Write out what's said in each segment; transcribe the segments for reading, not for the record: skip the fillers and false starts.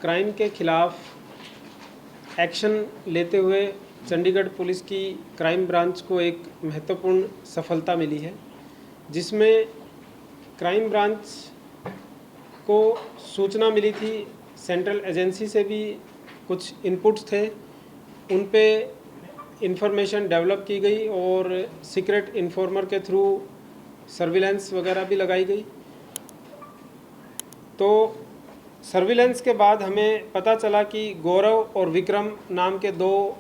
Crime के खिलाफ action लेते हुए चंडीगढ़ पुलिस की क्राइम ब्रांच को एक महत्वपूर्ण सफलता मिली है, जिसमें क्राइम ब्रांच को सूचना मिली थी, सेंट्रल एजेंसी से भी कुछ इनपुट्स थे, उन पे इंफॉर्मेशन डेवलप की गई और सीक्रेट इन्फॉर्मर के थ्रू सर्विलेंस वगैरह भी लगाई गई। तो सर्विलेंस के बाद हमें पता चला कि गौरव और विक्रम नाम के दो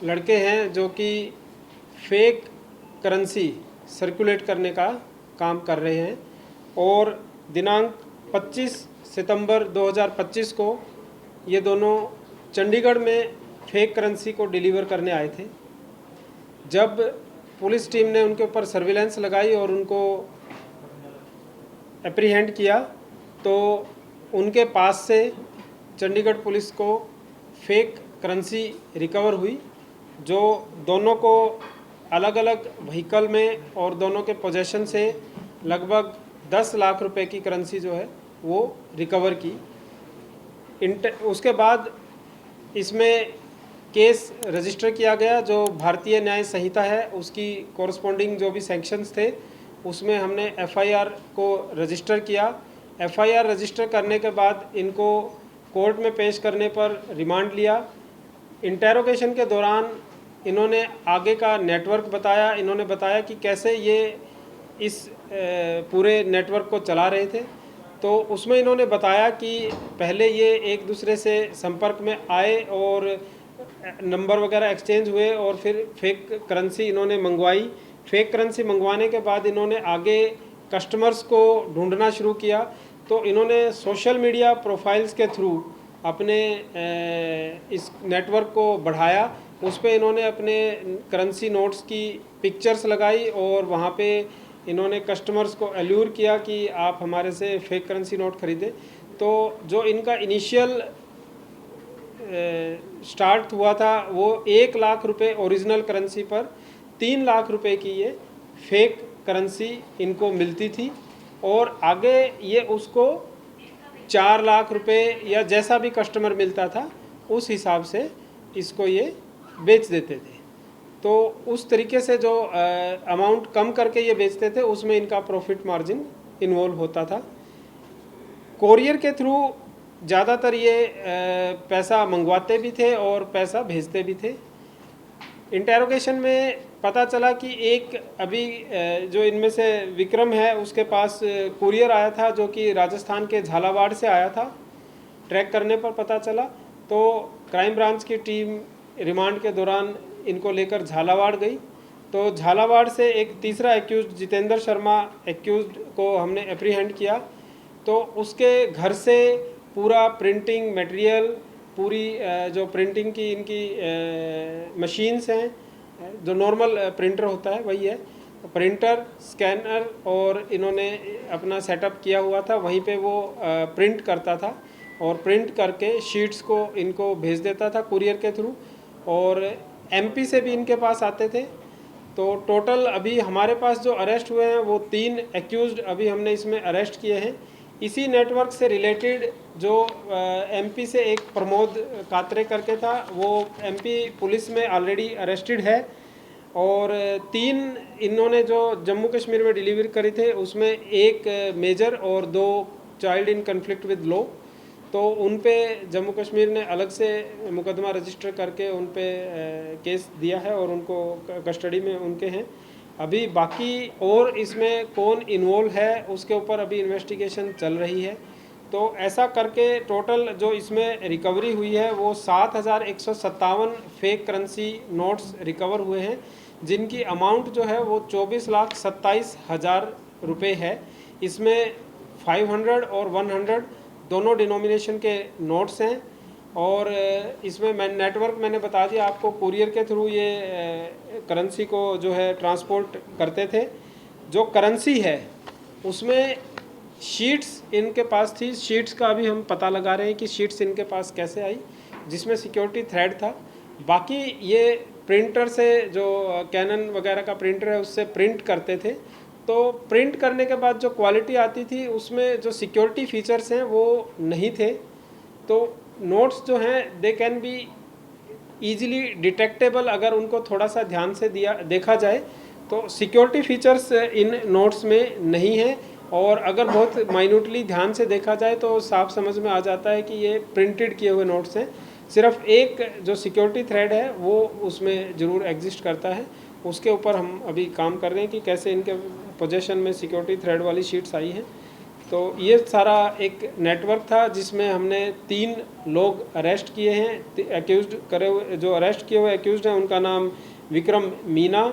लड़के हैं जो कि फेक करेंसी सर्कुलेट करने का काम कर रहे हैं और दिनांक 25 सितंबर 2025 को ये दोनों चंडीगढ़ में फेक करेंसी को डिलीवर करने आए थे। जब पुलिस टीम ने उनके ऊपर सर्विलेंस लगाई और उनको एप्रीहेंड किया तो उनके पास से चंडीगढ़ पुलिस को फेक करेंसी रिकवर हुई, जो दोनों को अलग अलग व्हीकल में और दोनों के पोजेशन से लगभग 10 लाख रुपए की करेंसी जो है वो रिकवर की। उसके बाद इसमें केस रजिस्टर किया गया, जो भारतीय न्याय संहिता है उसकी कॉरस्पॉन्डिंग जो भी सेक्शंस थे उसमें हमने एफआईआर को रजिस्टर किया। एफआईआर रजिस्टर करने के बाद इनको कोर्ट में पेश करने पर रिमांड लिया। इंटेरोगेशन के दौरान इन्होंने आगे का नेटवर्क बताया। इन्होंने बताया कि कैसे ये इस पूरे नेटवर्क को चला रहे थे। तो उसमें इन्होंने बताया कि पहले ये एक दूसरे से संपर्क में आए और नंबर वगैरह एक्सचेंज हुए और फिर फेक करेंसी इन्होंने मंगवाई। फेक करेंसी मंगवाने के बाद इन्होंने आगे कस्टमर्स को ढूंढना शुरू किया। तो इन्होंने सोशल मीडिया प्रोफाइल्स के थ्रू अपने इस नेटवर्क को बढ़ाया। उस पर इन्होंने अपने करेंसी नोट्स की पिक्चर्स लगाई और वहाँ पे इन्होंने कस्टमर्स को एल्यूर किया कि आप हमारे से फेक करेंसी नोट खरीदें। तो जो इनका इनिशियल स्टार्ट हुआ था वो 1 लाख रुपए ओरिजिनल करेंसी पर 3 लाख रुपए की ये फेक करेंसी इनको मिलती थी और आगे ये उसको 4 लाख रुपए या जैसा भी कस्टमर मिलता था उस हिसाब से इसको ये बेच देते थे। तो उस तरीके से जो अमाउंट कम करके ये बेचते थे उसमें इनका प्रॉफिट मार्जिन इन्वॉल्व होता था। कोरियर के थ्रू ज़्यादातर ये पैसा मंगवाते भी थे और पैसा भेजते भी थे। इंटेरोगेशन में पता चला कि एक अभी जो इनमें से विक्रम है उसके पास कुरियर आया था जो कि राजस्थान के झालावाड़ से आया था। ट्रैक करने पर पता चला तो क्राइम ब्रांच की टीम रिमांड के दौरान इनको लेकर झालावाड़ गई। तो झालावाड़ से एक तीसरा एक्यूज्ड जितेंद्र शर्मा एक्यूज्ड को हमने एप्रीहेंड किया। तो उसके घर से पूरा प्रिंटिंग मटेरियल, पूरी जो प्रिंटिंग की इनकी मशीन्स हैं, जो नॉर्मल प्रिंटर होता है वही है, प्रिंटर, स्कैनर और इन्होंने अपना सेटअप किया हुआ था। वहीं पे वो प्रिंट करता था और प्रिंट करके शीट्स को इनको भेज देता था कुरियर के थ्रू और एमपी से भी इनके पास आते थे। तो टोटल अभी हमारे पास जो अरेस्ट हुए हैं वो 3 एक्यूज्ड अभी हमने इसमें अरेस्ट किए हैं। इसी नेटवर्क से रिलेटेड जो एमपी से एक प्रमोद कात्रे करके था वो एमपी पुलिस में ऑलरेडी अरेस्टेड है और 3 इन्होंने जो जम्मू कश्मीर में डिलीवर करी थे उसमें एक मेजर और 2 child in conflict with law. तो उन पे जम्मू कश्मीर ने अलग से मुकदमा रजिस्टर करके उन पे केस दिया है और उनको कस्टडी में उनके हैं। अभी बाकी और इसमें कौन इन्वॉल्व है उसके ऊपर अभी इन्वेस्टिगेशन चल रही है। तो ऐसा करके टोटल जो इसमें रिकवरी हुई है वो 7,157 फेक करेंसी नोट्स रिकवर हुए हैं, जिनकी अमाउंट जो है वो 24,27,000 रुपये है। इसमें 500 और 100 दोनों डिनोमिनेशन के नोट्स हैं और इसमें मैं नेटवर्क मैंने बता दिया आपको, कुरियर के थ्रू ये करेंसी को जो है ट्रांसपोर्ट करते थे। जो करेंसी है उसमें शीट्स इनके पास थी। शीट्स का अभी हम पता लगा रहे हैं कि शीट्स इनके पास कैसे आई, जिसमें सिक्योरिटी थ्रेड था। बाकी ये प्रिंटर से जो कैनन वगैरह का प्रिंटर है उससे प्रिंट करते थे। तो प्रिंट करने के बाद जो क्वालिटी आती थी उसमें जो सिक्योरिटी फीचर्स हैं वो नहीं थे। तो नोट्स जो हैं they can be easily detectable अगर उनको थोड़ा सा ध्यान से देखा जाए। तो सिक्योरिटी फीचर्स इन नोट्स में नहीं है, और अगर बहुत माइन्यूटली ध्यान से देखा जाए तो साफ समझ में आ जाता है कि ये प्रिंटेड किए हुए नोट्स हैं। सिर्फ एक जो सिक्योरिटी थ्रेड है वो उसमें ज़रूर एग्जिस्ट करता है, उसके ऊपर हम अभी काम कर रहे हैं कि कैसे इनके पोजेशन में सिक्योरिटी थ्रेड वाली शीट्स आई हैं। तो ये सारा एक नेटवर्क था जिसमें हमने 3 लोग अरेस्ट किए हैं। एक्यूज्ड करे हुए जो अरेस्ट किए हुए एक्यूज्ड हैं उनका नाम विक्रम मीना,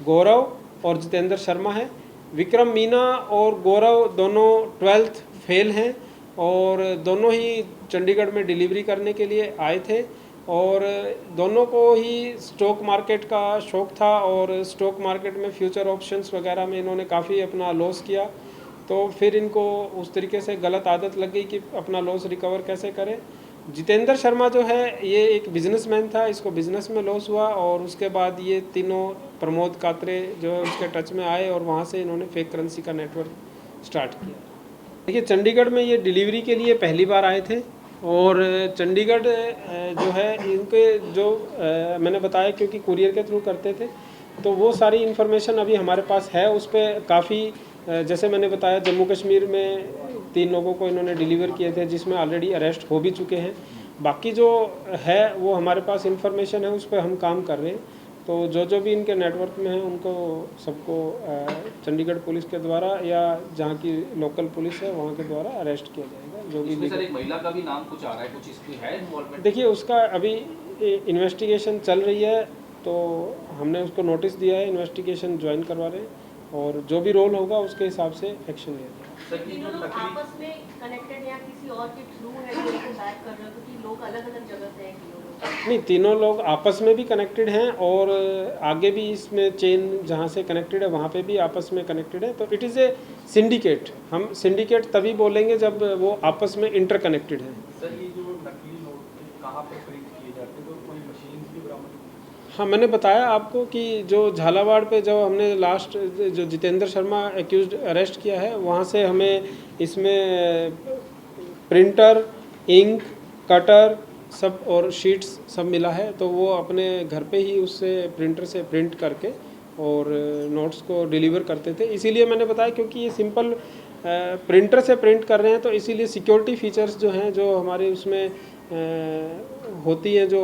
गौरव और जितेंद्र शर्मा है। विक्रम मीना और गौरव दोनों 12th फेल हैं और दोनों ही चंडीगढ़ में डिलीवरी करने के लिए आए थे, और दोनों को ही स्टॉक मार्केट का शौक़ था और स्टॉक मार्केट में फ्यूचर ऑप्शंस वगैरह में इन्होंने काफ़ी अपना लॉस किया। तो फिर इनको उस तरीके से गलत आदत लग गई कि अपना लॉस रिकवर कैसे करें। जितेंद्र शर्मा जो है ये एक बिजनेसमैन था, इसको बिजनेस में लॉस हुआ और उसके बाद ये तीनों प्रमोद कात्रे जो है उसके टच में आए और वहाँ से इन्होंने फेक करेंसी का नेटवर्क स्टार्ट किया। देखिए चंडीगढ़ में ये डिलीवरी के लिए पहली बार आए थे, और चंडीगढ़ जो है इनके जो मैंने बताया क्योंकि कुरियर के थ्रू करते थे, तो वो सारी इन्फॉर्मेशन अभी हमारे पास है। उस पर काफ़ी जैसे मैंने बताया जम्मू कश्मीर में 3 लोगों को इन्होंने डिलीवर किए थे जिसमें ऑलरेडी अरेस्ट हो भी चुके हैं। बाकी जो है वो हमारे पास इन्फॉर्मेशन है, उस पर हम काम कर रहे हैं। तो जो भी इनके नेटवर्क में है उनको सबको चंडीगढ़ पुलिस के द्वारा या जहाँ की लोकल पुलिस है वहाँ के द्वारा अरेस्ट किया जाएगा। जो भी सर एक महिला का भी नाम कुछ आ रहा है, कुछ इसकी है इन्वॉल्वमेंट? देखिए उसका अभी इन्वेस्टिगेशन चल रही है, तो हमने उसको नोटिस दिया है, इन्वेस्टिगेशन ज्वाइन करवा रहे हैं और जो भी रोल होगा उसके हिसाब से एक्शन लिया जाएगा। तीनों लोग आपस में कनेक्टेड या किसी और के थ्रू है जो इनको बैक कर रहे हो, क्योंकि लोग अलग अलग जगह से हैं तीनों लोग? नहीं, तीनों लोग आपस में भी कनेक्टेड हैं और आगे भी इसमें चेन जहाँ से कनेक्टेड है वहाँ पे भी आपस में कनेक्टेड है। तो इट इज़ ए सिंडिकेट। हम सिंडिकेट तभी बोलेंगे जब वो आपस में इंटरकनेक्टेड है। सर ये जो नकली नोट कहाँ पे प्रिंट किए जाते हैं, तो कोई मशीन भी बरामद? हाँ, मैंने बताया आपको कि जो झालावाड़ पे जब हमने लास्ट जो जितेंद्र शर्मा एक्यूज्ड अरेस्ट किया है वहाँ से हमें इसमें प्रिंटर, इंक, कटर सब और शीट्स सब मिला है। तो वो अपने घर पे ही उससे प्रिंटर से प्रिंट करके और नोट्स को डिलीवर करते थे। इसीलिए मैंने बताया क्योंकि ये सिंपल प्रिंटर से प्रिंट कर रहे हैं, तो इसीलिए सिक्योरिटी फीचर्स जो हैं जो हमारे उसमें होती हैं, जो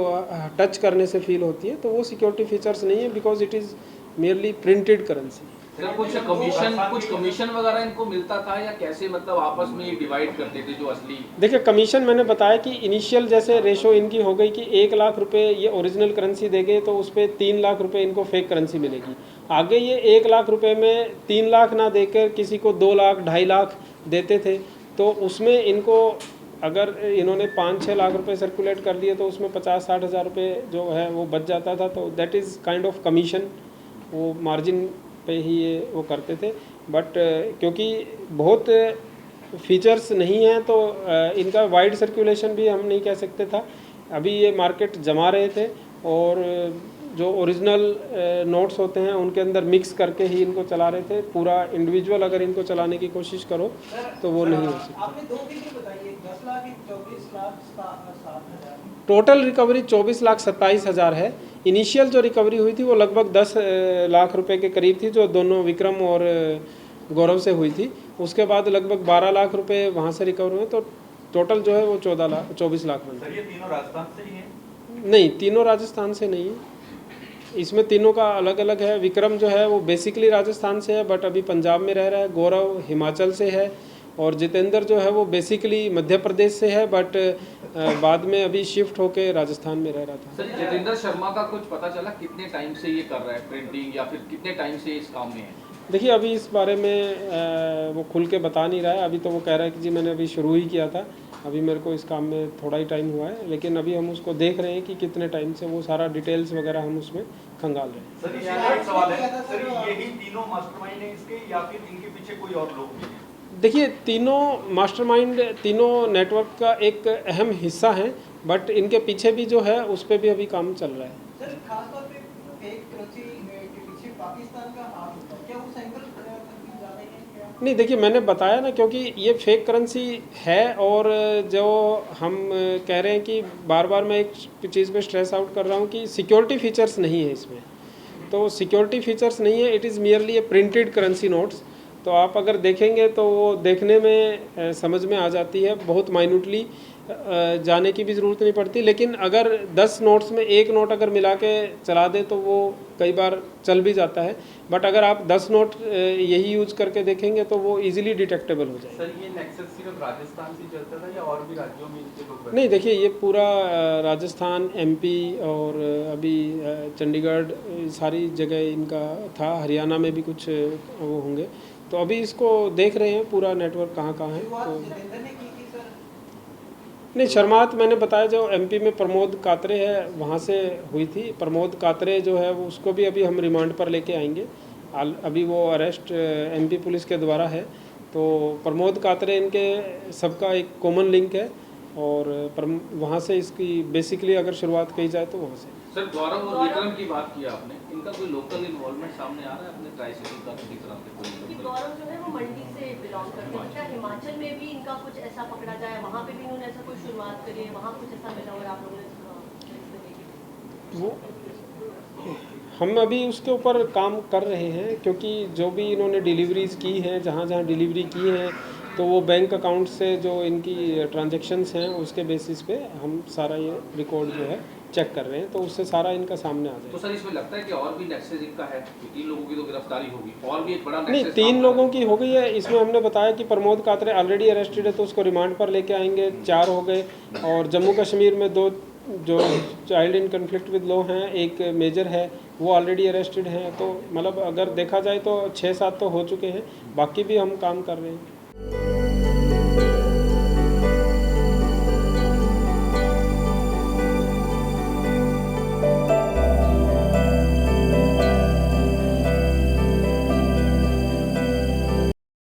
टच करने से फील होती है, तो वो सिक्योरिटी फीचर्स नहीं है because it is merely printed currency. Sir कुछ कमीशन वगैरह इनको मिलता था या कैसे, मतलब आपस में डिवाइड करते थे जो असली? देखिए कमीशन मैंने बताया कि इनिशियल जैसे रेशो इनकी हो गई कि 1 लाख रुपए ये ओरिजिनल करेंसी देंगे तो उस पर 3 लाख रुपए इनको फेक करेंसी मिलेगी। आगे ये 1 लाख रुपए में 3 लाख ना देकर किसी को 2 लाख 2.5 लाख देते थे, तो उसमें इनको अगर इन्होंने 5-6 लाख रुपए सर्कुलेट कर दिए तो उसमें 50-60 हज़ार रुपये जो है वो बच जाता था। तो that is kind of commission, वो मार्जिन पे ही ये वो करते थे। बट क्योंकि बहुत फीचर्स नहीं हैं तो इनका वाइड सर्कुलेशन भी हम नहीं कह सकते था। अभी ये मार्केट जमा रहे थे और जो ओरिजिनल नोट्स होते हैं उनके अंदर मिक्स करके ही इनको चला रहे थे। पूरा इंडिविजुअल अगर इनको चलाने की कोशिश करो तो वो नहीं हो सकता। आपने 2 फिगर बताइए, 10 लाख 24 लाख 7 हज़ार। टोटल रिकवरी 24 लाख 27 हज़ार है। इनिशियल जो रिकवरी हुई थी वो लगभग 10 लाख रुपए के करीब थी, जो दोनों विक्रम और गौरव से हुई थी। उसके बाद लगभग 12 लाख रुपए वहाँ से रिकवर हुए, तो टोटल जो है वो 24 लाख बन। सर ये तीनों राजस्थान से ही हैं? नहीं, तीनों राजस्थान से नहीं है। इसमें तीनों का अलग अलग है। विक्रम जो है वो बेसिकली राजस्थान से है बट अभी पंजाब में रह रहा है। गौरव हिमाचल से है और जितेंद्र जो है वो बेसिकली मध्य प्रदेश से है बट बाद में अभी शिफ्ट होके राजस्थान में रह रहा था। सर जितेंद्र शर्मा का कुछ पता चला कितने टाइम से ये कर रहा है प्रिंटिंग, या फिर कितने टाइम से इस काम में है? देखिए अभी इस बारे में वो खुल के बता नहीं रहा है। अभी तो वो कह रहा है कि जी मैंने अभी शुरू ही किया था, अभी मेरे को इस काम में थोड़ा ही टाइम हुआ है, लेकिन अभी हम उसको देख रहे हैं कि कितने टाइम से, वो सारा डिटेल्स वगैरह हम उसमें खंगाल रहे हैं। सर यहाँ एक सवाल है, सर यही तीनों मास्टरमाइंड हैं इसके या फिर इनके पीछे कोई और लोग भी हैं? देखिए तीनों मास्टरमाइंड तीनों नेटवर्क का एक अहम हिस्सा हैं, बट इनके पीछे भी जो है उस पर भी अभी काम चल रहा है। सर खासतौर पे फेक करेंसी के पीछे पाकिस्तान का हाथ होता है, क्या वो सेंट्रल कंट्री ज़्यादा है क्या? नहीं देखिए, मैंने बताया ना, क्योंकि ये फेक करेंसी है। और जो हम कह रहे हैं कि बार बार मैं एक चीज़ पे स्ट्रेस आउट कर रहा हूँ कि सिक्योरिटी फीचर्स नहीं है इसमें। तो सिक्योरिटी फीचर्स नहीं है, it is merely A printed currency notes. तो आप अगर देखेंगे तो वो देखने में समझ में आ जाती है, बहुत माइन्यूटली जाने की भी ज़रूरत नहीं पड़ती। लेकिन अगर 10 नोट्स में एक नोट अगर मिला के चला दे तो वो कई बार चल भी जाता है। बट अगर आप 10 नोट यही यूज करके देखेंगे तो वो इजीली डिटेक्टेबल हो जाए। सर, ये नेक्सस सिर्फ राजस्थान से चलता था या और भी राज्यों में इनके लोग? नहीं देखिए, ये पूरा राजस्थान, एमपी और अभी चंडीगढ़, सारी जगह इनका था। हरियाणा में भी कुछ वो होंगे। तो अभी इसको देख रहे हैं पूरा नेटवर्क कहाँ कहाँ है। शुरुआत तो जितेंद्र ने की थी सर। नहीं, शर्मात मैंने बताया जो एमपी में प्रमोद कात्रे है वहाँ से हुई थी। प्रमोद कात्रे जो है वो उसको भी अभी हम रिमांड पर लेके आएंगे। अभी वो अरेस्ट एमपी पुलिस के द्वारा है। तो प्रमोद कात्रे इनके सबका एक कॉमन लिंक है और वहाँ से इसकी बेसिकली अगर शुरुआत की जाए तो वहाँ से। सर, गौरव और विक्रम की बात की आपने, इनका कोई लोकल इन्वॉल्वमेंट सामने आ रहा है अपने ट्राई सिटी का किसी तरह से? कि कोई गौरव जो है वो मंडी से बिलोंग करते हैं, क्या हिमाचल में भी इनका कुछ ऐसा पकड़ा जाए, वहाँ पे भी इन्होंने ऐसा कोई शुरुआत करी है, वहाँ कुछ ऐसा मिला और आप लोगों ने इसमें देखी? वो हम अभी उसके ऊपर काम कर रहे हैं, क्योंकि जो भी इन्होंने डिलीवरीज की हैं, जहाँ जहाँ डिलीवरी की हैं, तो वो बैंक अकाउंट से जो इनकी ट्रांजैक्शंस हैं उसके बेसिस पे हम सारा ये रिकॉर्ड जो है चेक कर रहे हैं। तो उससे सारा इनका सामने आ तो जाएगा। सर, इसमें लगता है कि और भी नेक्सस इनका है? 3 लोगों की तो गिरफ्तारी होगी, और भी एक बड़ा नहीं, नेक्सस 3 लोगों की हो गई है। इसमें हमने बताया कि प्रमोद कात्रे ऑलरेडी अरेस्टेड है तो उसको रिमांड पर लेके आएंगे, 4 हो गए। और जम्मू कश्मीर में 2 जो child in conflict with law हैं, एक मेजर है, वो ऑलरेडी अरेस्टेड हैं। तो मतलब अगर देखा जाए तो 6-7 तो हो चुके हैं, बाकी भी हम काम कर रहे हैं।